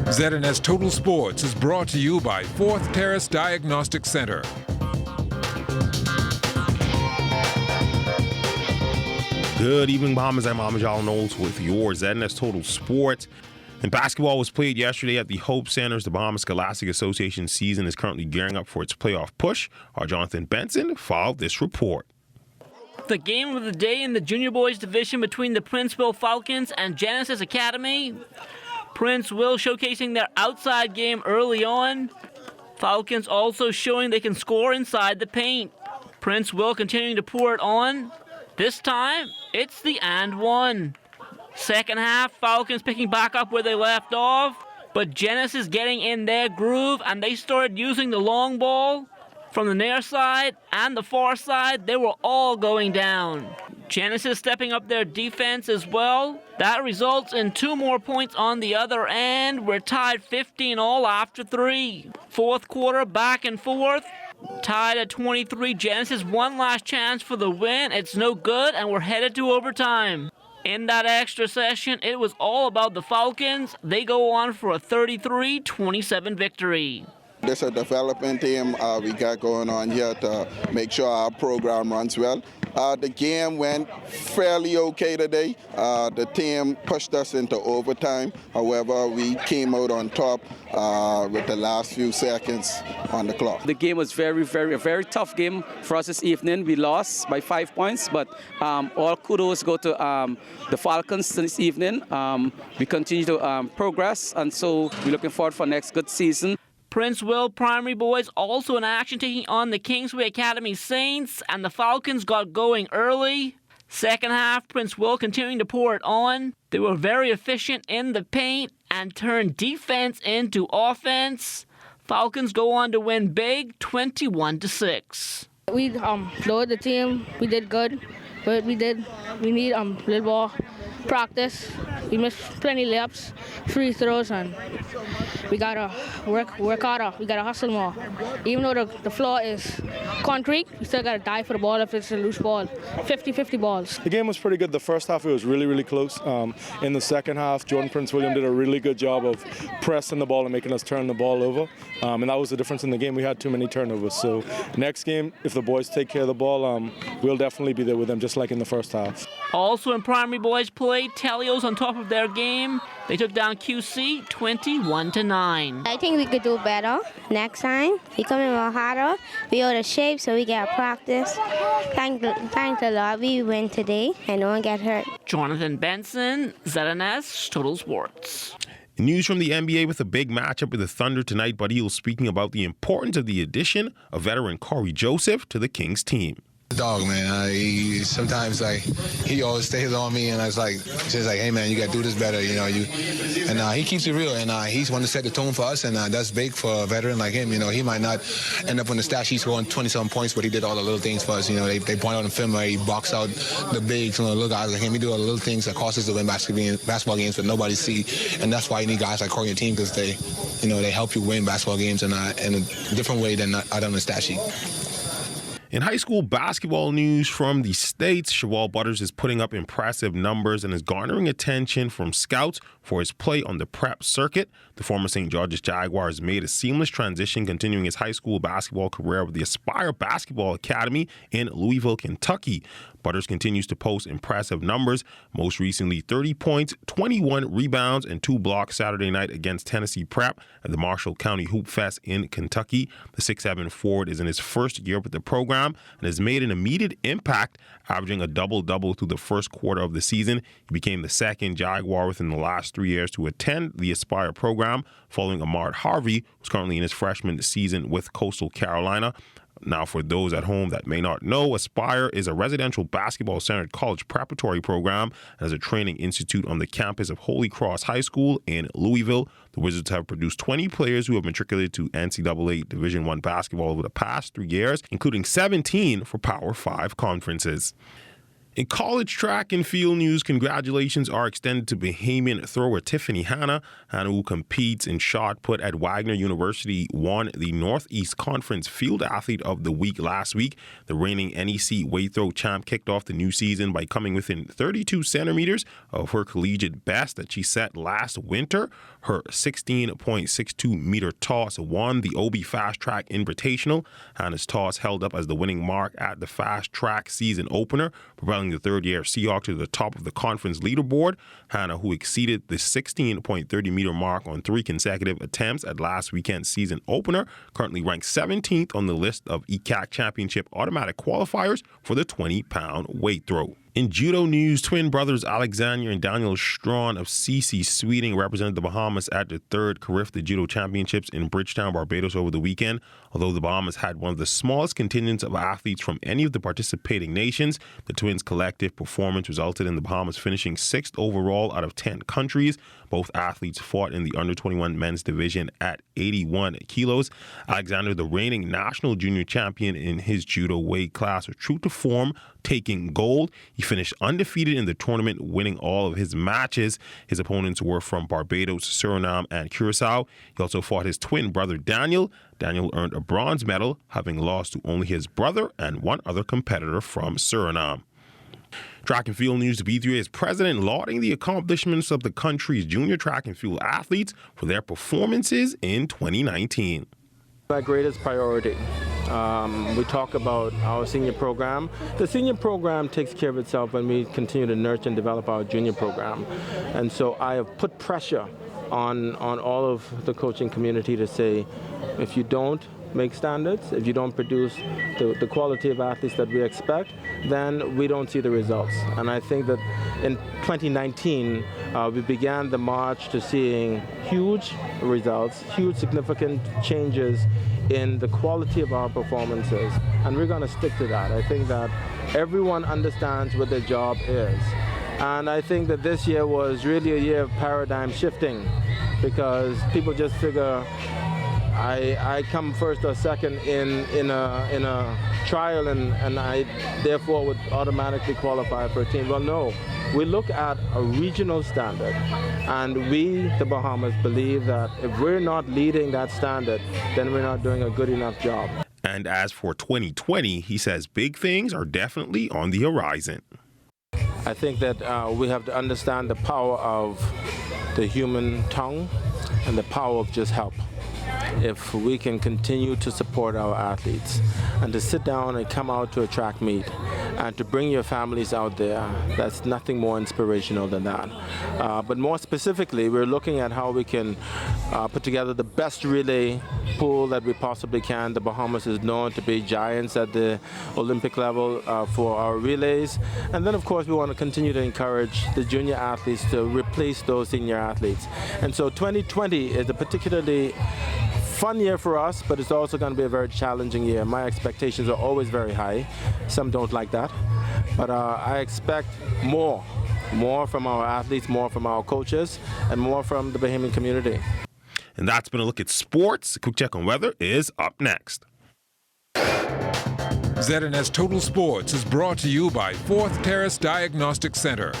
ZNS Total Sports is brought to you by Fourth Terrace Diagnostic Center. Good evening, Bahamas. I'm Mohamed Jalal Knowles with your ZNS Total Sports. And basketball was played yesterday at the Hope Centers. The Bahamas Scholastic Association season is currently gearing up for its playoff push. Our Jonathan Benson filed this report. The game of the day in the junior boys division between the Princeville Falcons and Genesis Academy. Princeville showcasing their outside game early on. Falcons also showing they can score inside the paint. Princeville continuing to pour it on. This time, it's the and one. Second half, Falcons picking back up where they left off. But Genesis getting in their groove, and they started using the long ball. From the near side and the far side, they were all going down. Genesis stepping up their defense as well. That results in 2 more points on the other end. We're tied 15 all after 3. Fourth quarter, back and forth. Tied at 23. Genesis one last chance for the win. It's no good, and we're headed to overtime. In that extra session, it was all about the Falcons. They go on for a 33-27 victory. This is a development team we got going on here to make sure our program runs well. The game went fairly okay today. The team pushed us into overtime. However, we came out on top with the last few seconds on the clock. The game was a very tough game for us this evening. We lost by 5 points, but all kudos go to the Falcons this evening. We continue to progress, and so we're looking forward for next good season. Princeville Primary Boys also in action, taking on the Kingsway Academy Saints, and the Falcons got going early. Second half, Princeville continuing to pour it on. They were very efficient in the paint and turned defense into offense. Falcons go on to win big, 21-6. We lowered the team. We did good, but we need a little more practice. We missed plenty layups, free throws, and we gotta work harder. We gotta hustle more. Even though the floor is concrete, we still gotta die for the ball if it's a loose ball. 50-50 balls. The game was pretty good. The first half, it was really close. In the second half, Jordan Prince William did a really good job of pressing the ball and making us turn the ball over. And that was the difference in the game. We had too many turnovers. So next game, if the boys take care of the ball, we'll definitely be there with them, just like in the first half. Also in Primary Boys play, Telio's on top of their game. They took down QC 21-9. I think we could do better next time. We come in more harder. We out of shape, so we get practice. Thank the Lord we win today and no one get hurt. Jonathan Benson, ZNS Total Sports. News from the NBA with a big matchup with the Thunder tonight. Buddy Hield speaking about the importance of the addition of veteran Corey Joseph to the Kings team. Dog, man. Sometimes he always stays on me, and I was just like, hey man, you gotta do this better, And he keeps it real, and he's one to set the tone for us, and that's big for a veteran like him. He might not end up on the stat sheet scoring 20-some points, but he did all the little things for us. They point out in film where he box out the bigs, little guys like him. He do all the little things that cost us to win basketball games, but nobody see, and that's why you need guys like Corey on your team, because they help you win basketball games in a different way than out on the stat sheet. In high school basketball news from the States, Shawal Butters is putting up impressive numbers and is garnering attention from scouts for his play on the prep circuit. The former St. George's Jaguar has made a seamless transition, continuing his high school basketball career with the Aspire Basketball Academy in Louisville, Kentucky. Butters continues to post impressive numbers, most recently 30 points, 21 rebounds, and 2 blocks Saturday night against Tennessee Prep at the Marshall County Hoop Fest in Kentucky. The 6'7" forward is in his first year with the program and has made an immediate impact, averaging a double-double through the first quarter of the season. He became the second Jaguar within the last 3 years to attend the Aspire program, following Ahmad Harvey, who's currently in his freshman season with Coastal Carolina. Now, for those at home that may not know, Aspire is a residential basketball-centered college preparatory program and is a training institute on the campus of Holy Cross High School in Louisville. The Wizards have produced 20 players who have matriculated to NCAA Division I basketball over the past 3 years, including 17 for Power 5 conferences. In college track and field news, congratulations are extended to Bahamian thrower Tiffany Hanna. Hanna, who competes in shot put at Wagner University, won the Northeast Conference Field Athlete of the Week last week. The reigning NEC weight throw champ kicked off the new season by coming within 32 centimeters of her collegiate best that she set last winter. Her 16.62 meter toss won the OB Fast Track Invitational. Hanna's toss held up as the winning mark at the Fast Track season opener, propelling the third-year Seahawk to the top of the conference leaderboard. Hanna, who exceeded the 16.30 meter mark on 3 consecutive attempts at last weekend's season opener, currently ranked 17th on the list of ECAC Championship automatic qualifiers for the 20-pound weight throw. In judo news, twin brothers Alexander and Daniel Strawn of CC Sweeting represented the Bahamas at the 3rd Carifta Judo Championships in Bridgetown, Barbados over the weekend. Although the Bahamas had one of the smallest contingents of athletes from any of the participating nations, the twins' collective performance resulted in the Bahamas finishing 6th overall out of 10 countries. Both athletes fought in the under-21 men's division at 81 kilos. Alexander, the reigning national junior champion in his judo weight class, was true to form, taking gold. He finished undefeated in the tournament, winning all of his matches. His opponents were from Barbados, Suriname, and Curacao. He also fought his twin brother Daniel. Daniel earned a bronze medal, having lost to only his brother and one other competitor from Suriname. Track and field news, the B3A's president lauding the accomplishments of the country's junior track and field athletes for their performances in 2019. My greatest priority. We talk about our senior program. The senior program takes care of itself when we continue to nurture and develop our junior program. And so I have put pressure on all of the coaching community to say, if you don't make standards, if you don't produce the quality of athletes that we expect, then we don't see the results. And I think that in 2019, we began the march to seeing huge results, huge significant changes in the quality of our performances. And we're going to stick to that. I think that everyone understands what their job is. And I think that this year was really a year of paradigm shifting, because people just figure I come first or second in a trial and I therefore would automatically qualify for a team. Well, no. We look at a regional standard, and we, the Bahamas, believe that if we're not leading that standard, then we're not doing a good enough job. And as for 2020, he says big things are definitely on the horizon. I think that we have to understand the power of the human tongue and the power of just help. If we can continue to support our athletes and to sit down and come out to a track meet and to bring your families out there, that's nothing more inspirational than that. But more specifically, we're looking at how we can put together the best relay pool that we possibly can. The Bahamas is known to be giants at the Olympic level for our relays. And then, of course, we want to continue to encourage the junior athletes to replace those senior athletes. And so 2020 is a particularly fun year for us, but it's also going to be a very challenging year. My expectations are always very high. Some don't like that. But I expect more from our athletes, more from our coaches, and more from the Bahamian community. And that's been a look at sports. A quick check on weather is up next. ZNS Total Sports is brought to you by 4th Terrace Diagnostic Center.